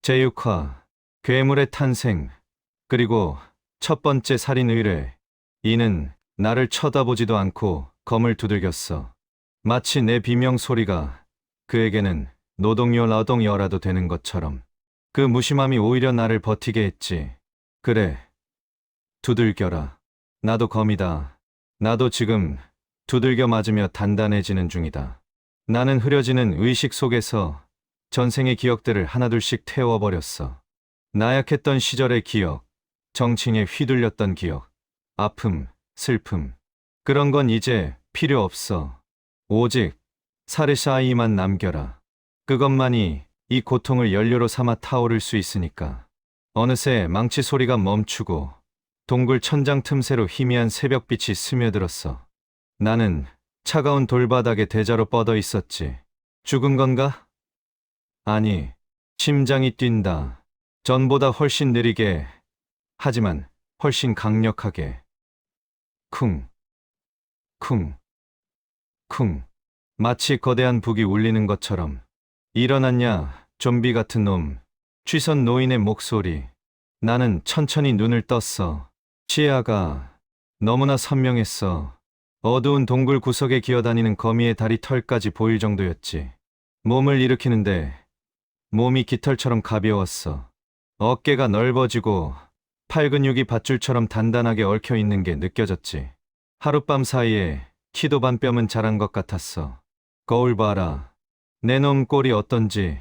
제6화 괴물의 탄생 그리고 첫 번째 살인 의뢰. 이는 나를 쳐다보지도 않고 검을 두들겼어. 마치 내 비명 소리가 그에게는 노동요劳动여라도 되는 것처럼. 그 무심함이 오히려 나를 버티게 했지. 그래, 두들겨라. 나도 검이다. 나도 지금 두들겨 맞으며 단단해지는 중이다. 나는 흐려지는 의식 속에서 전생의 기억들을 하나둘씩 태워버렸어. 나약했던 시절의 기억, 정치에 휘둘렸던 기억, 아픔, 슬픔. 그런 건 이제 필요 없어. 오직 사르샤이만 남겨라. 그것만이 이 고통을 연료로 삼아 타오를 수 있으니까. 어느새 망치 소리가 멈추고 동굴 천장 틈새로 희미한 새벽빛이 스며들었어. 나는 차가운 돌바닥에 대자로 뻗어 있었지. 죽은 건가? 아니, 심장이 뛴다. 전보다 훨씬 느리게, 하지만 훨씬 강력하게. 쿵, 쿵, 쿵. 마치 거대한 북이 울리는 것처럼. 일어났냐, 좀비 같은 놈. 취선 노인의 목소리. 나는 천천히 눈을 떴어. 시야가 너무나 선명했어. 어두운 동굴 구석에 기어다니는 거미의 다리 털까지 보일 정도였지. 몸을 일으키는데 몸이 깃털처럼 가벼웠어. 어깨가 넓어지고 팔 근육이 밧줄처럼 단단하게 얽혀 있는 게 느껴졌지. 하룻밤 사이에 키도 반 뼘은 자란 것 같았어. 거울 봐라. 내 놈 꼴이 어떤지.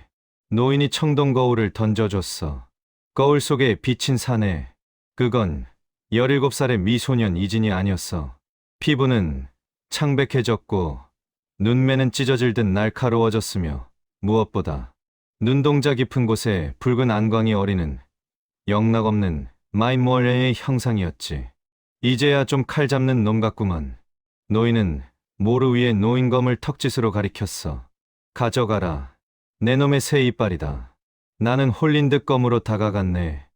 노인이 청동 거울을 던져줬어. 거울 속에 비친 사내. 그건 17살의 미소년 이진이 아니었어. 피부는 창백해졌고 눈매는 찢어질 듯 날카로워졌으며 무엇보다 눈동자 깊은 곳에 붉은 안광이 어리는 영락없는 마이몰레의 형상이었지. 이제야 좀 칼 잡는 놈 같구먼. 노인은 모루 위에 놓인 검을 턱짓으로 가리켰어. 가져가라. 내 놈의 새 이빨이다. 나는 홀린 듯 검으로 다가갔네.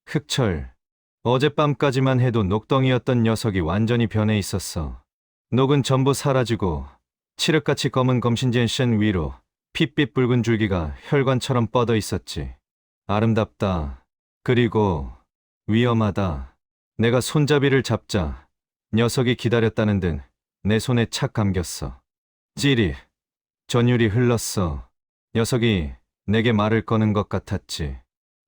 흑철. 어젯밤까지만 해도 녹덩이였던 녀석이 완전히 변해 있었어. 녹은 전부 사라지고 칠흑같이 검은 검신젠션 위로 핏빛 붉은 줄기가 혈관처럼 뻗어 있었지. 아름답다. 그리고 위험하다. 내가 손잡이를 잡자 녀석이 기다렸다는 듯 내 손에 착 감겼어. 찌릿. 전율이 흘렀어. 녀석이 내게 말을 거는 것 같았지.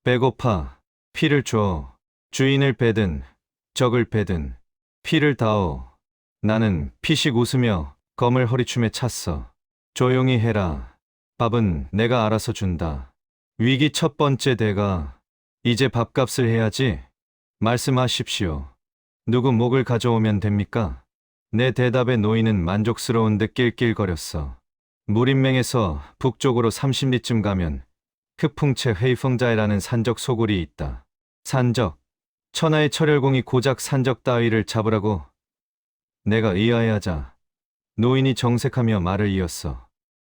배고파. 피를 줘. 주인을 베든 적을 베든 피를 다오. 나는 피식 웃으며 검을 허리춤에 찼어. 조용히 해라. 밥은 내가 알아서 준다. 위기 첫 번째 대가. 이제 밥값을 해야지. 말씀하십시오. 누구 목을 가져오면 됩니까? 내 대답에 노인은 만족스러운 듯 낄낄거렸어. 무림맹에서 북쪽으로 30리쯤 가면 흑풍채 회이펑자이라는 산적 소굴이 있다. 산적. 천하의 철혈공이 고작 산적 따위를 잡으라고. 내가 의아해하자 노인이 정색하며 말을 이었어.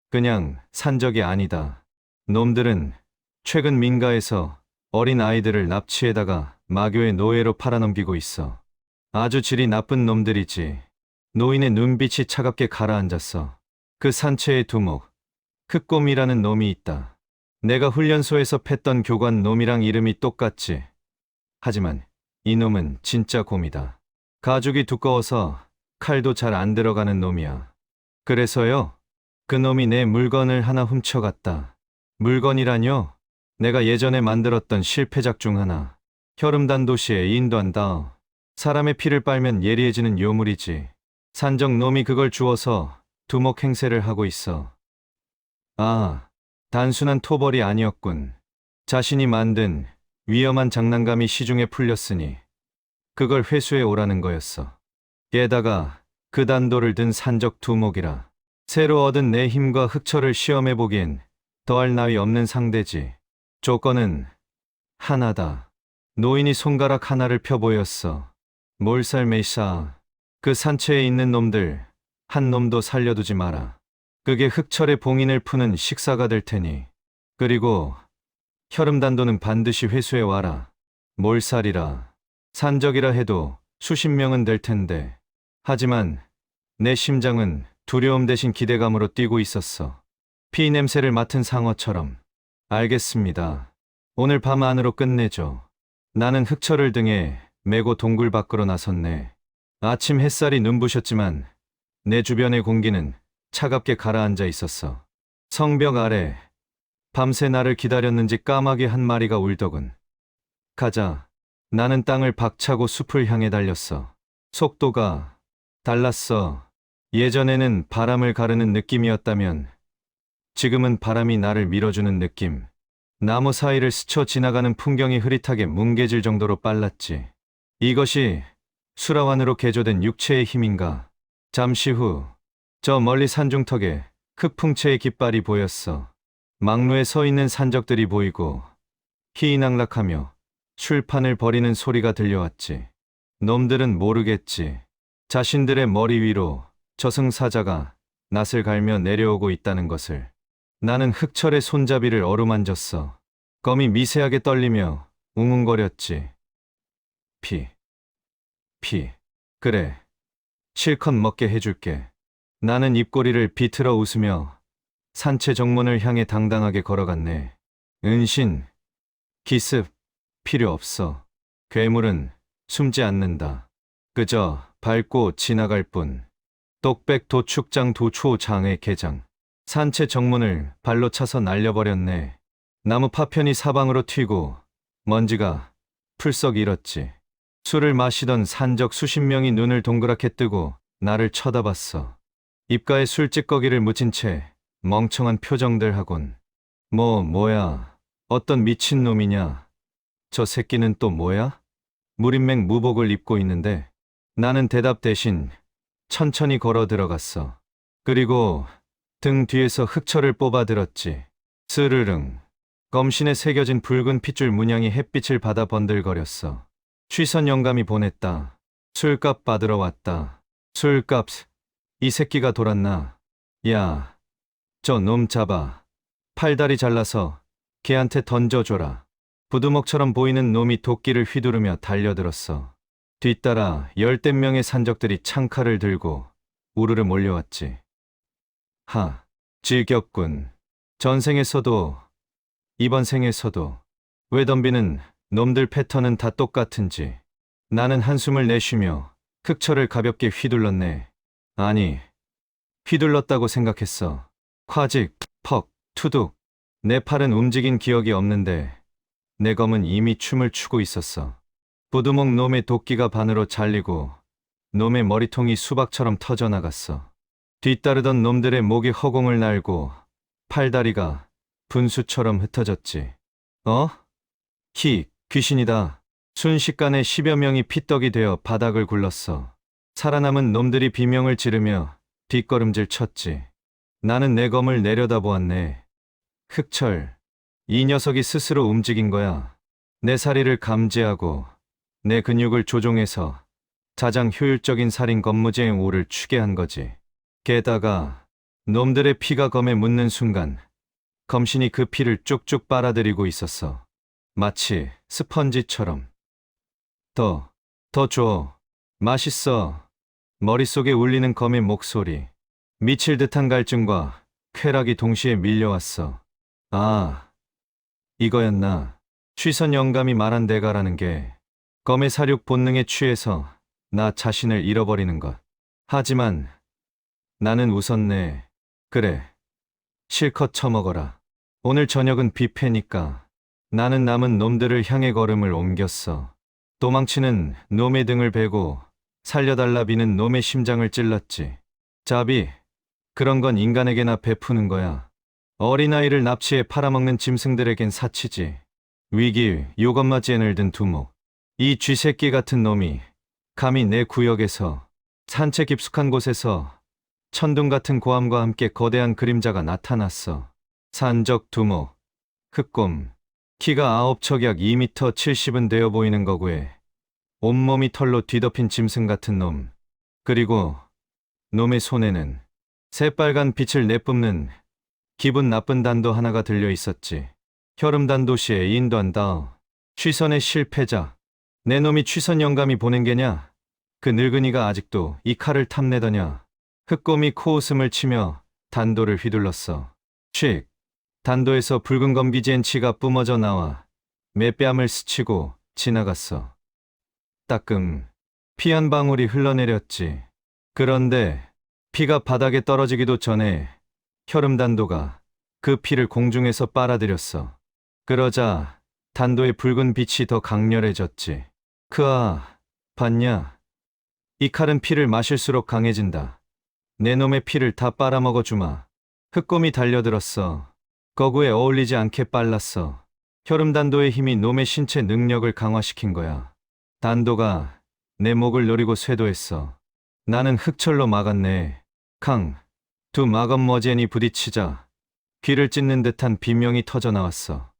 그냥 산적이 아니다. 놈들은 최근 민가에서 어린 아이들을 납치해다가 마교의 노예로 팔아넘기고 있어. 아주 질이 나쁜 놈들이지. 노인의 눈빛이 차갑게 가라앉았어. 그 산채의 두목, 흑곰이라는 놈이 있다. 내가 훈련소에서 팼던 교관 놈이랑 이름이 똑같지. 하지만 이 놈은 진짜 곰이다. 가죽이 두꺼워서 칼도 잘 안 들어가는 놈이야. 그래서요, 그 놈이 내 물건을 하나 훔쳐갔다. 물건이라뇨? 내가 예전에 만들었던 실패작 중 하나. 혈음단 도시에 인도한다. 사람의 피를 빨면 예리해지는 요물이지. 산적 놈이 그걸 주워서 두목 행세를 하고 있어. 아, 단순한 토벌이 아니었군. 자신이 만든 위험한 장난감이 시중에 풀렸으니 그걸 회수해 오라는 거였어. 게다가 그 단도를 든 산적 두목이라. 새로 얻은 내 힘과 흑철을 시험해보기엔 더할 나위 없는 상대지. 조건은 하나다. 노인이 손가락 하나를 펴 보였어. 몰살메이샤. 그 산채에 있는 놈들 한 놈도 살려두지 마라. 그게 흑철의 봉인을 푸는 식사가 될 테니. 그리고 혈음단도는 반드시 회수해 와라. 몰살이라. 산적이라 해도 수십 명은 될 텐데. 하지만 내 심장은 두려움 대신 기대감으로 뛰고 있었어. 피 냄새를 맡은 상어처럼. 알겠습니다. 오늘 밤 안으로 끝내죠. 나는 흑철을 등에 메고 동굴 밖으로 나섰네. 아침 햇살이 눈부셨지만 내 주변의 공기는 차갑게 가라앉아 있었어. 성벽 아래 밤새 나를 기다렸는지 까마귀 한 마리가 울더군. 가자. 나는 땅을 박차고 숲을 향해 달렸어. 속도가 달랐어. 예전에는 바람을 가르는 느낌이었다면 지금은 바람이 나를 밀어주는 느낌. 나무 사이를 스쳐 지나가는 풍경이 흐릿하게 뭉개질 정도로 빨랐지. 이것이 수라완으로 개조된 육체의 힘인가. 잠시 후 저 멀리 산중턱에 흑풍체의 깃발이 보였어. 막루에 서 있는 산적들이 보이고 희희낙락하며 술판을 벌이는 소리가 들려왔지. 놈들은 모르겠지. 자신들의 머리 위로 저승사자가 낯을 갈며 내려오고 있다는 것을. 나는 흑철의 손잡이를 어루만졌어. 검이 미세하게 떨리며 웅웅거렸지. 피. 그래. 실컷 먹게 해줄게. 나는 입꼬리를 비틀어 웃으며 산채 정문을 향해 당당하게 걸어갔네. 은신, 기습, 필요 없어. 괴물은 숨지 않는다. 그저 밟고 지나갈 뿐. 똑백 도축장 도초장의 개장. 산채 정문을 발로 차서 날려버렸네. 나무 파편이 사방으로 튀고 먼지가 풀썩 일었지. 술을 마시던 산적 수십 명이 눈을 동그랗게 뜨고 나를 쳐다봤어. 입가에 술찌꺼기를 묻힌 채 멍청한 표정들 하곤. 뭐야. 어떤 미친놈이냐. 저 새끼는 또 뭐야? 무림맹 무복을 입고 있는데. 나는 대답 대신 천천히 걸어 들어갔어. 그리고 등 뒤에서 흑철을 뽑아 들었지. 스르릉. 검신에 새겨진 붉은 핏줄 문양이 햇빛을 받아 번들거렸어. 취선 영감이 보냈다. 술값 받으러 왔다. 술값. 이 새끼가 돌았나? 야, 저 놈 잡아. 팔다리 잘라서 걔한테 던져줘라. 부두먹처럼 보이는 놈이 도끼를 휘두르며 달려들었어. 뒤따라 열댓 명의 산적들이 창칼을 들고 우르르 몰려왔지. 지겹군. 전생에서도 이번 생에서도. 왜 덤비는 놈들 패턴은 다 똑같은지. 나는 한숨을 내쉬며 흑철을 가볍게 휘둘렀네. 아니, 휘둘렀다고 생각했어. 화직, 퍽, 투둑. 내 팔은 움직인 기억이 없는데 내 검은 이미 춤을 추고 있었어. 부두목 놈의 도끼가 반으로 잘리고 놈의 머리통이 수박처럼 터져나갔어. 뒤따르던 놈들의 목이 허공을 날고 팔다리가 분수처럼 흩어졌지. 귀신이다. 순식간에 10여 명이 피떡이 되어 바닥을 굴렀어. 살아남은 놈들이 비명을 지르며 뒷걸음질 쳤지. 나는 내 검을 내려다보았네. 흑철, 이 녀석이 스스로 움직인 거야. 내 사리를 감지하고 내 근육을 조종해서 가장 효율적인 살인 검무제의 오를 추게 한 거지. 게다가 놈들의 피가 검에 묻는 순간 검신이 그 피를 쭉쭉 빨아들이고 있었어. 마치 스펀지처럼. 더 줘. 맛있어. 머릿속에 울리는 검의 목소리. 미칠 듯한 갈증과 쾌락이 동시에 밀려왔어. 이거였나. 취선 영감이 말한 대가라는 게 검의 사륙 본능에 취해서 나 자신을 잃어버리는 것. 하지만 나는 웃었네. 그래. 실컷 처먹어라. 오늘 저녁은 뷔페니까. 나는 남은 놈들을 향해 걸음을 옮겼어. 도망치는 놈의 등을 베고 살려달라 비는 놈의 심장을 찔렀지. 자비, 그런 건 인간에게나 베푸는 거야. 어린아이를 납치해 팔아먹는 짐승들에겐 사치지. 위기 요것마지에 늘든 두목. 이 쥐새끼 같은 놈이 감히 내 구역에서 산채 깊숙한 곳에서 천둥 같은 고함과 함께 거대한 그림자가 나타났어. 산적 두목, 흑곰, 키가 9척 약 2m 70은 되어 보이는 거구에 온몸이 털로 뒤덮인 짐승 같은 놈. 그리고 놈의 손에는 새빨간 빛을 내뿜는 기분 나쁜 단도 하나가 들려 있었지. 혈음단도시의 인도한다. 취선의 실패자. 내 놈이 취선 영감이 보낸 게냐? 그 늙은이가 아직도 이 칼을 탐내더냐? 흑곰이 코웃음을 치며 단도를 휘둘렀어. 단도에서 붉은 검기지엔 치가 뿜어져 나와 매 뺨을 스치고 지나갔어. 따끔. 피 한 방울이 흘러내렸지. 그런데 피가 바닥에 떨어지기도 전에 혈음단도가 그 피를 공중에서 빨아들였어. 그러자 단도의 붉은 빛이 더 강렬해졌지. 크아, 봤냐? 이 칼은 피를 마실수록 강해진다. 내 놈의 피를 다 빨아먹어 주마. 흑곰이 달려들었어. 거구에 어울리지 않게 빨랐어. 혈음단도의 힘이 놈의 신체 능력을 강화시킨 거야. 단도가 내 목을 노리고 쇄도했어. 나는 흑철로 막았네. 캉. 두 마검머지엔이 부딪히자 귀를 찢는 듯한 비명이 터져 나왔어.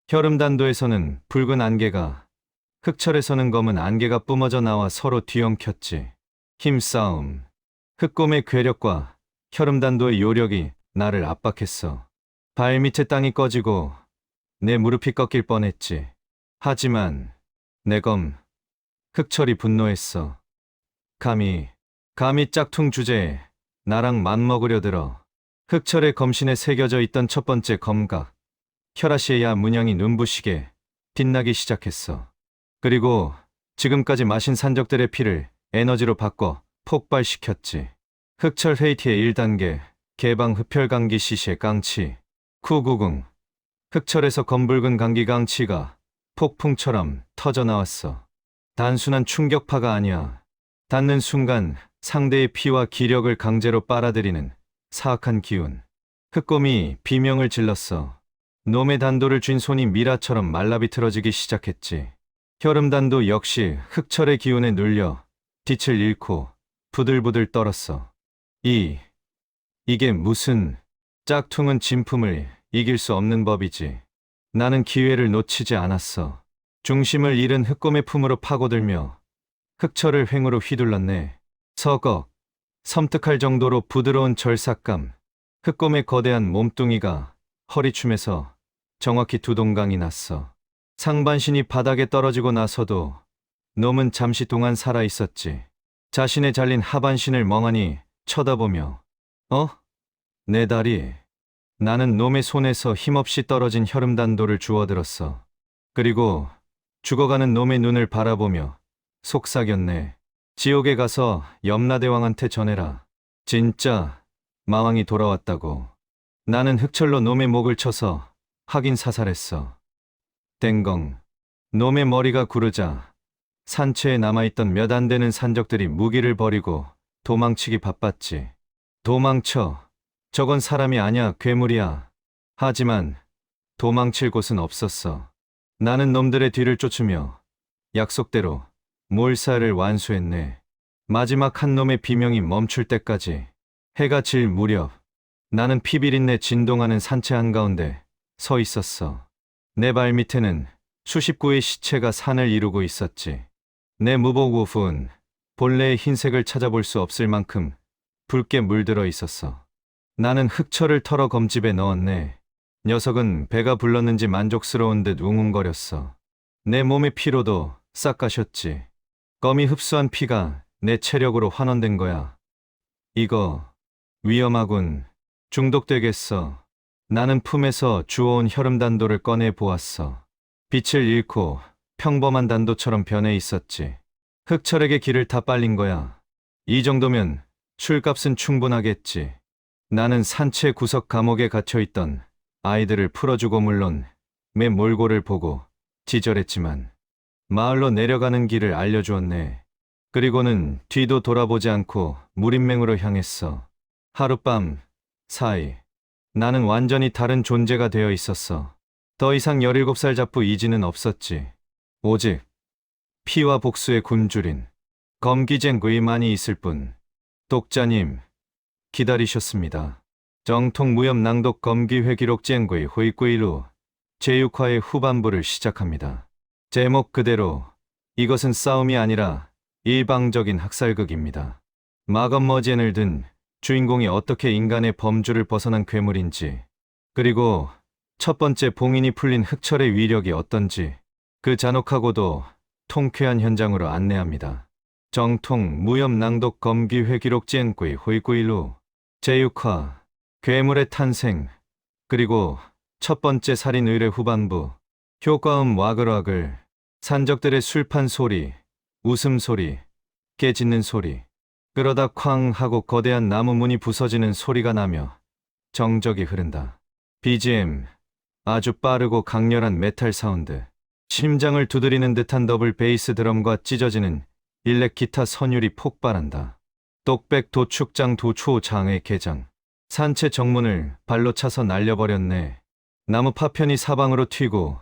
혈음단도에서는 붉은 안개가, 흑철에서는 검은 안개가 뿜어져 나와 서로 뒤엉켰지. 힘싸움. 흑곰의 괴력과 혈음단도의 요력이 나를 압박했어. 발밑에 땅이 꺼지고 내 무릎이 꺾일 뻔했지. 하지만 내 검, 흑철이 분노했어. 감히 짝퉁 주제에 나랑 맘먹으려 들어. 흑철의 검신에 새겨져 있던 첫 번째 검각, 혈아시에야 문양이 눈부시게 빛나기 시작했어. 그리고 지금까지 마신 산적들의 피를 에너지로 바꿔 폭발시켰지. 흑철 헤이티의 1단계, 개방 흡혈강기 시시의 깡치, 쿠구궁. 흑철에서 검붉은 강기 강치가 폭풍처럼 터져나왔어. 단순한 충격파가 아니야. 닿는 순간 상대의 피와 기력을 강제로 빨아들이는 사악한 기운. 흑곰이 비명을 질렀어. 놈의 단도를 쥔 손이 미라처럼 말라비틀어지기 시작했지. 혈음단도 역시 흑철의 기운에 눌려 빛을 잃고 부들부들 떨었어. 이게 무슨... 짝퉁은 진품을 이길 수 없는 법이지. 나는 기회를 놓치지 않았어. 중심을 잃은 흑곰의 품으로 파고들며 흑철을 횡으로 휘둘렀네. 서걱, 섬뜩할 정도로 부드러운 절삭감. 흑곰의 거대한 몸뚱이가 허리춤에서 정확히 두 동강이 났어. 상반신이 바닥에 떨어지고 나서도 놈은 잠시 동안 살아있었지. 자신의 잘린 하반신을 멍하니 쳐다보며 내 다리. 나는 놈의 손에서 힘없이 떨어진 혈음단도를 주워들었어. 그리고 죽어가는 놈의 눈을 바라보며 속삭였네. 지옥에 가서 염라대왕한테 전해라. 진짜 마왕이 돌아왔다고. 나는 흑철로 놈의 목을 쳐서 확인 사살했어. 땡강. 놈의 머리가 구르자 산채에 남아있던 몇 안 되는 산적들이 무기를 버리고 도망치기 바빴지. 도망쳐. 저건 사람이 아냐, 괴물이야. 하지만 도망칠 곳은 없었어. 나는 놈들의 뒤를 쫓으며 약속대로 몰살을 완수했네. 마지막 한 놈의 비명이 멈출 때까지. 해가 질 무렵 나는 피비린내 진동하는 산채 한가운데 서 있었어. 내 발 밑에는 수십 구의 시체가 산을 이루고 있었지. 내 무복 우후는 본래의 흰색을 찾아볼 수 없을 만큼 붉게 물들어 있었어. 나는 흑철을 털어 검집에 넣었네. 녀석은 배가 불렀는지 만족스러운 듯 웅웅거렸어. 내 몸의 피로도 싹 가셨지. 검이 흡수한 피가 내 체력으로 환원된 거야. 이거 위험하군. 중독되겠어. 나는 품에서 주워온 혈음단도를 꺼내 보았어. 빛을 잃고 평범한 단도처럼 변해 있었지. 흑철에게 길을 다 빨린 거야. 이 정도면 술값은 충분하겠지. 나는 산채 구석 감옥에 갇혀있던 아이들을 풀어주고 물론 매 몰골을 보고 지절했지만 마을로 내려가는 길을 알려주었네. 그리고는 뒤도 돌아보지 않고 무린맹으로 향했어. 하룻밤 사이 나는 완전히 다른 존재가 되어 있었어. 더 이상 17살 잡부 이지는 없었지. 오직 피와 복수의 굶주린 검기쟁구이만이 있을 뿐. 독자님 기다리셨습니다. 정통 무협 낭독 검기회기록 쟁구이 호이구이루 제6화의 후반부를 시작합니다. 제목 그대로 이것은 싸움이 아니라 일방적인 학살극입니다. 마검머지엔을 든 주인공이 어떻게 인간의 범주를 벗어난 괴물인지, 그리고 첫 번째 봉인이 풀린 흑철의 위력이 어떤지 그 잔혹하고도 통쾌한 현장으로 안내합니다. 정통 무협 낭독 검기회기록 쟁구이 호이구이루 제6화 괴물의 탄생, 그리고 첫 번째 살인 의뢰 후반부. 효과음 와글와글, 산적들의 술판 소리, 웃음소리, 깨짖는 소리. 그러다 쾅 하고 거대한 나무 문이 부서지는 소리가 나며 정적이 흐른다. BGM, 아주 빠르고 강렬한 메탈 사운드. 심장을 두드리는 듯한 더블 베이스 드럼과 찢어지는 일렉 기타 선율이 폭발한다. 똑백 도축장 도초장의 개장. 산채 정문을 발로 차서 날려버렸네. 나무 파편이 사방으로 튀고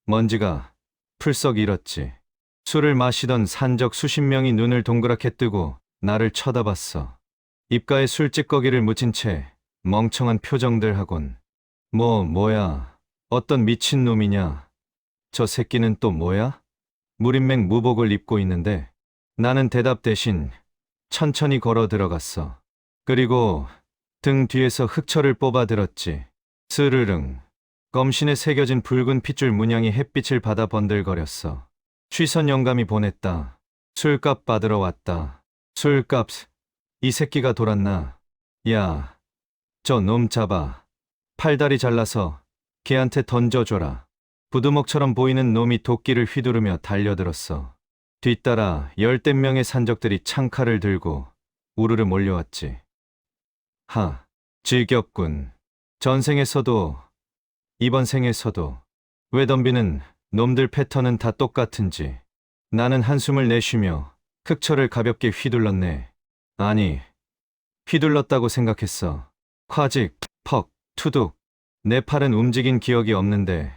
먼지가 풀썩 일었지. 술을 마시던 산적 수십 명이 눈을 동그랗게 뜨고 나를 쳐다봤어. 입가에 술찌꺼기를 묻힌 채 멍청한 표정들 하곤. 뭐야, 어떤 미친놈이냐. 저 새끼는 또 뭐야? 무림맥 무복을 입고 있는데. 나는 대답 대신 천천히 걸어 들어갔어. 그리고 등 뒤에서 흑철을 뽑아 들었지. 스르릉. 검신에 새겨진 붉은 핏줄 문양이 햇빛을 받아 번들거렸어. 취선 영감이 보냈다. 술값 받으러 왔다. 술값. 이 새끼가 돌았나? 야, 저 놈 잡아. 팔다리 잘라서 걔한테 던져줘라. 부두목처럼 보이는 놈이 도끼를 휘두르며 달려들었어. 뒤따라 열댓 명의 산적들이 창칼을 들고 우르르 몰려왔지. 지겹군. 전생에서도 이번 생에서도. 왜 덤비는 놈들 패턴은 다 똑같은지. 나는 한숨을 내쉬며 흑철을 가볍게 휘둘렀네. 아니, 휘둘렀다고 생각했어. 콰직, 퍽, 투둑. 내 팔은 움직인 기억이 없는데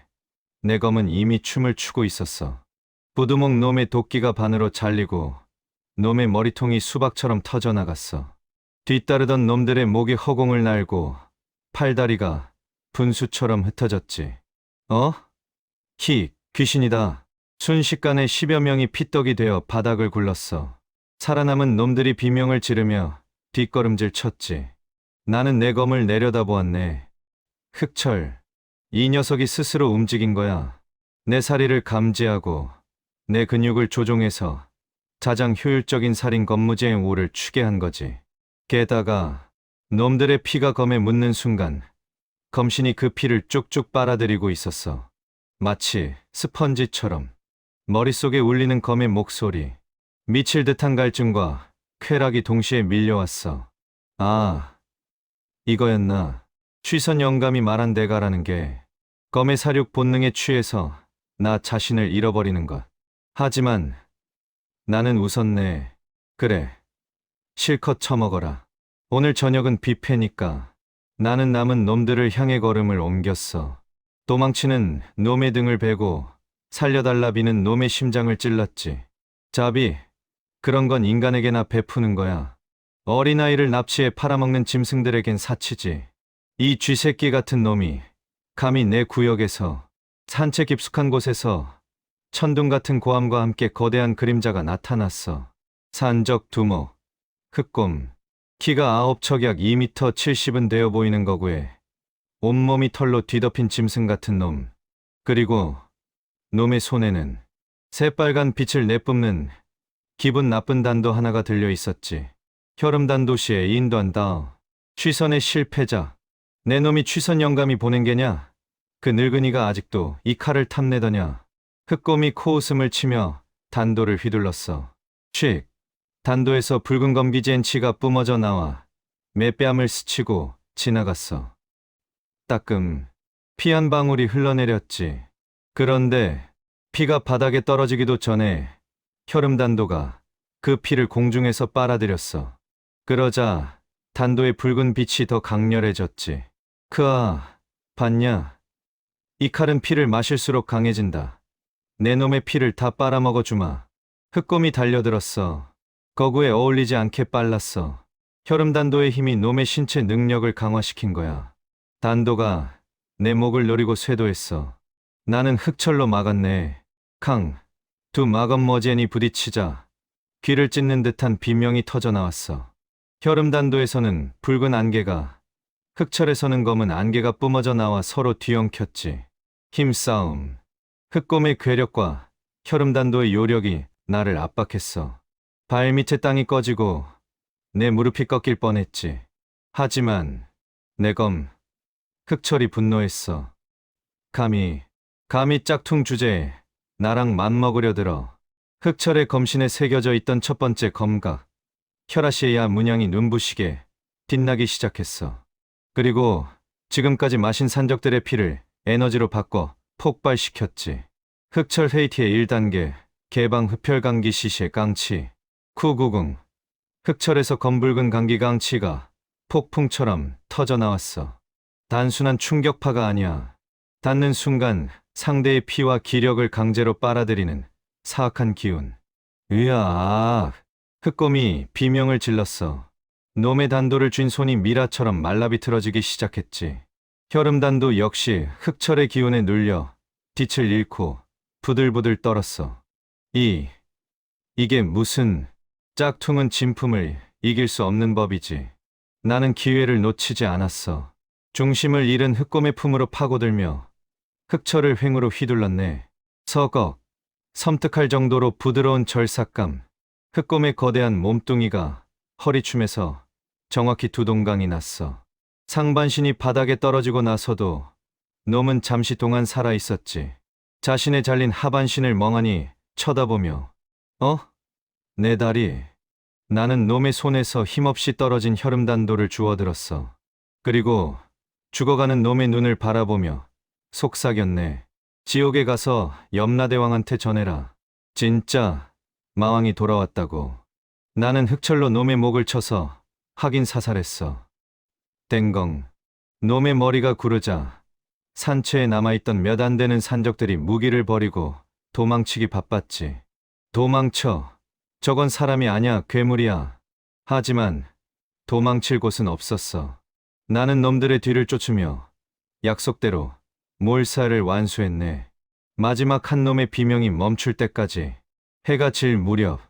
내 검은 이미 춤을 추고 있었어. 부두목 놈의 도끼가 반으로 잘리고 놈의 머리통이 수박처럼 터져나갔어. 뒤따르던 놈들의 목이 허공을 날고 팔다리가 분수처럼 흩어졌지. 귀신이다. 순식간에 10여 명이 피떡이 되어 바닥을 굴렀어. 살아남은 놈들이 비명을 지르며 뒷걸음질 쳤지. 나는 내 검을 내려다보았네. 흑철, 이 녀석이 스스로 움직인 거야. 내 사리를 감지하고 내 근육을 조종해서 가장 효율적인 살인 검무제의 오를 추게 한 거지. 게다가 놈들의 피가 검에 묻는 순간 검신이 그 피를 쭉쭉 빨아들이고 있었어. 마치 스펀지처럼. 머릿속에 울리는 검의 목소리. 미칠 듯한 갈증과 쾌락이 동시에 밀려왔어. 이거였나. 취선 영감이 말한 대가라는 게 검의 사륙 본능에 취해서 나 자신을 잃어버리는 것. 하지만 나는 웃었네. 그래, 실컷 처먹어라. 오늘 저녁은 뷔페니까. 나는 남은 놈들을 향해 걸음을 옮겼어. 도망치는 놈의 등을 베고 살려달라 비는 놈의 심장을 찔렀지. 자비, 그런 건 인간에게나 베푸는 거야. 어린아이를 납치해 팔아먹는 짐승들에겐 사치지. 이 쥐새끼 같은 놈이 감히 내 구역에서, 산채 깊숙한 곳에서 천둥 같은 고함과 함께 거대한 그림자가 나타났어. 산적 두목, 흑곰, 키가 9척 약 2m 70은 되어 보이는 거구에 온몸이 털로 뒤덮인 짐승 같은 놈. 그리고 놈의 손에는 새빨간 빛을 내뿜는 기분 나쁜 단도 하나가 들려 있었지. 혈음단도시에 인도한다. 취선의 실패자. 내 놈이 취선 영감이 보낸 게냐? 그 늙은이가 아직도 이 칼을 탐내더냐? 흑곰이 코웃음을 치며 단도를 휘둘렀어. 쉭. 단도에서 붉은 검기지엔 치가 뿜어져 나와 매뺨을 스치고 지나갔어. 따끔. 피 한 방울이 흘러내렸지. 그런데 피가 바닥에 떨어지기도 전에 혈음단도가 그 피를 공중에서 빨아들였어. 그러자 단도의 붉은 빛이 더 강렬해졌지. 봤냐? 이 칼은 피를 마실수록 강해진다. 내 놈의 피를 다 빨아먹어 주마. 흑곰이 달려들었어. 거구에 어울리지 않게 빨랐어. 혈음단도의 힘이 놈의 신체 능력을 강화시킨 거야. 단도가 내 목을 노리고 쇄도했어. 나는 흑철로 막았네. 두 마검머지엔이 부딪히자 귀를 찢는 듯한 비명이 터져 나왔어. 혈음단도에서는 붉은 안개가, 흑철에서는 검은 안개가 뿜어져 나와 서로 뒤엉켰지. 힘싸움. 흑곰의 괴력과 혈음단도의 요력이 나를 압박했어. 발밑의 땅이 꺼지고 내 무릎이 꺾일 뻔했지. 하지만 내 검, 흑철이 분노했어. 감히 감히 짝퉁 주제에 나랑 맘먹으려 들어. 흑철의 검신에 새겨져 있던 첫 번째 검각. 혈아시에야 문양이 눈부시게 빛나기 시작했어. 그리고 지금까지 마신 산적들의 피를 에너지로 바꿔 폭발시켰지. 흑철 헤이티의 1단계, 개방 흡혈강기 시시의 깡치. 쿠구궁. 흑철에서 검붉은 강기 깡치가 폭풍처럼 터져 나왔어. 단순한 충격파가 아니야. 닿는 순간 상대의 피와 기력을 강제로 빨아들이는 사악한 기운. 으아, 흑검이 비명을 질렀어. 놈의 단도를 쥔 손이 미라처럼 말라비틀어지기 시작했지. 혈음단도 역시 흑철의 기운에 눌려 빛을 잃고 부들부들 떨었어. 이게 무슨... 짝퉁은 진품을 이길 수 없는 법이지. 나는 기회를 놓치지 않았어. 중심을 잃은 흑검의 품으로 파고들며 흑철을 횡으로 휘둘렀네. 서걱, 섬뜩할 정도로 부드러운 절삭감. 흑검의 거대한 몸뚱이가 허리춤에서 정확히 두 동강이 났어. 상반신이 바닥에 떨어지고 나서도 놈은 잠시 동안 살아있었지. 자신의 잘린 하반신을 멍하니 쳐다보며 내 다리. 나는 놈의 손에서 힘없이 떨어진 혈음단도를 주워들었어. 그리고 죽어가는 놈의 눈을 바라보며 속삭였네. 지옥에 가서 염라대왕한테 전해라. 진짜 마왕이 돌아왔다고. 나는 흑철로 놈의 목을 쳐서 확인 사살했어. 땡강. 놈의 머리가 구르자 산채에 남아있던 몇 안 되는 산적들이 무기를 버리고 도망치기 바빴지. 도망쳐. 저건 사람이 아냐, 괴물이야. 하지만 도망칠 곳은 없었어. 나는 놈들의 뒤를 쫓으며 약속대로 몰살을 완수했네. 마지막 한 놈의 비명이 멈출 때까지. 해가 질 무렵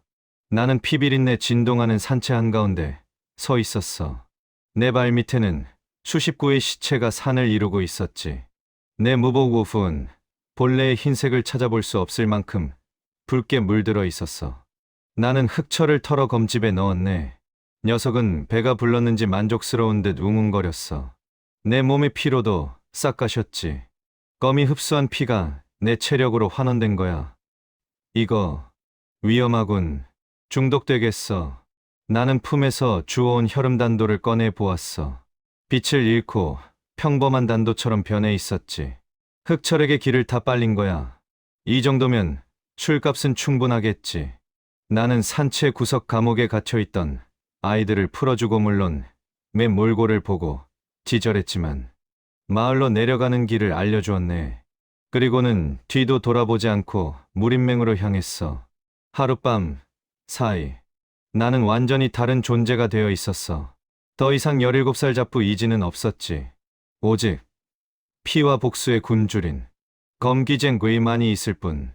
나는 피비린내 진동하는 산채 한가운데 서 있었어. 내 발 밑에는 수십 구의 시체가 산을 이루고 있었지. 내 무복 우후는 본래의 흰색을 찾아볼 수 없을 만큼 붉게 물들어 있었어. 나는 흑철을 털어 검집에 넣었네. 녀석은 배가 불렀는지 만족스러운 듯 웅웅거렸어. 내 몸의 피로도 싹 가셨지. 검이 흡수한 피가 내 체력으로 환원된 거야. 이거 위험하군. 중독되겠어. 나는 품에서 주워온 혈음단도를 꺼내 보았어. 빛을 잃고 평범한 단도처럼 변해 있었지. 흑철에게 길을 다 빨린 거야. 이 정도면 술값은 충분하겠지. 나는 산채 구석 감옥에 갇혀있던 아이들을 풀어주고 물론 매 몰골을 보고 지절했지만 마을로 내려가는 길을 알려주었네. 그리고는 뒤도 돌아보지 않고 무린맹으로 향했어. 하룻밤 사이 나는 완전히 다른 존재가 되어 있었어. 더 이상 17살 잡부 이지는 없었지. 오직 피와 복수의 굶주린 검기쟁 괴만이 있을 뿐.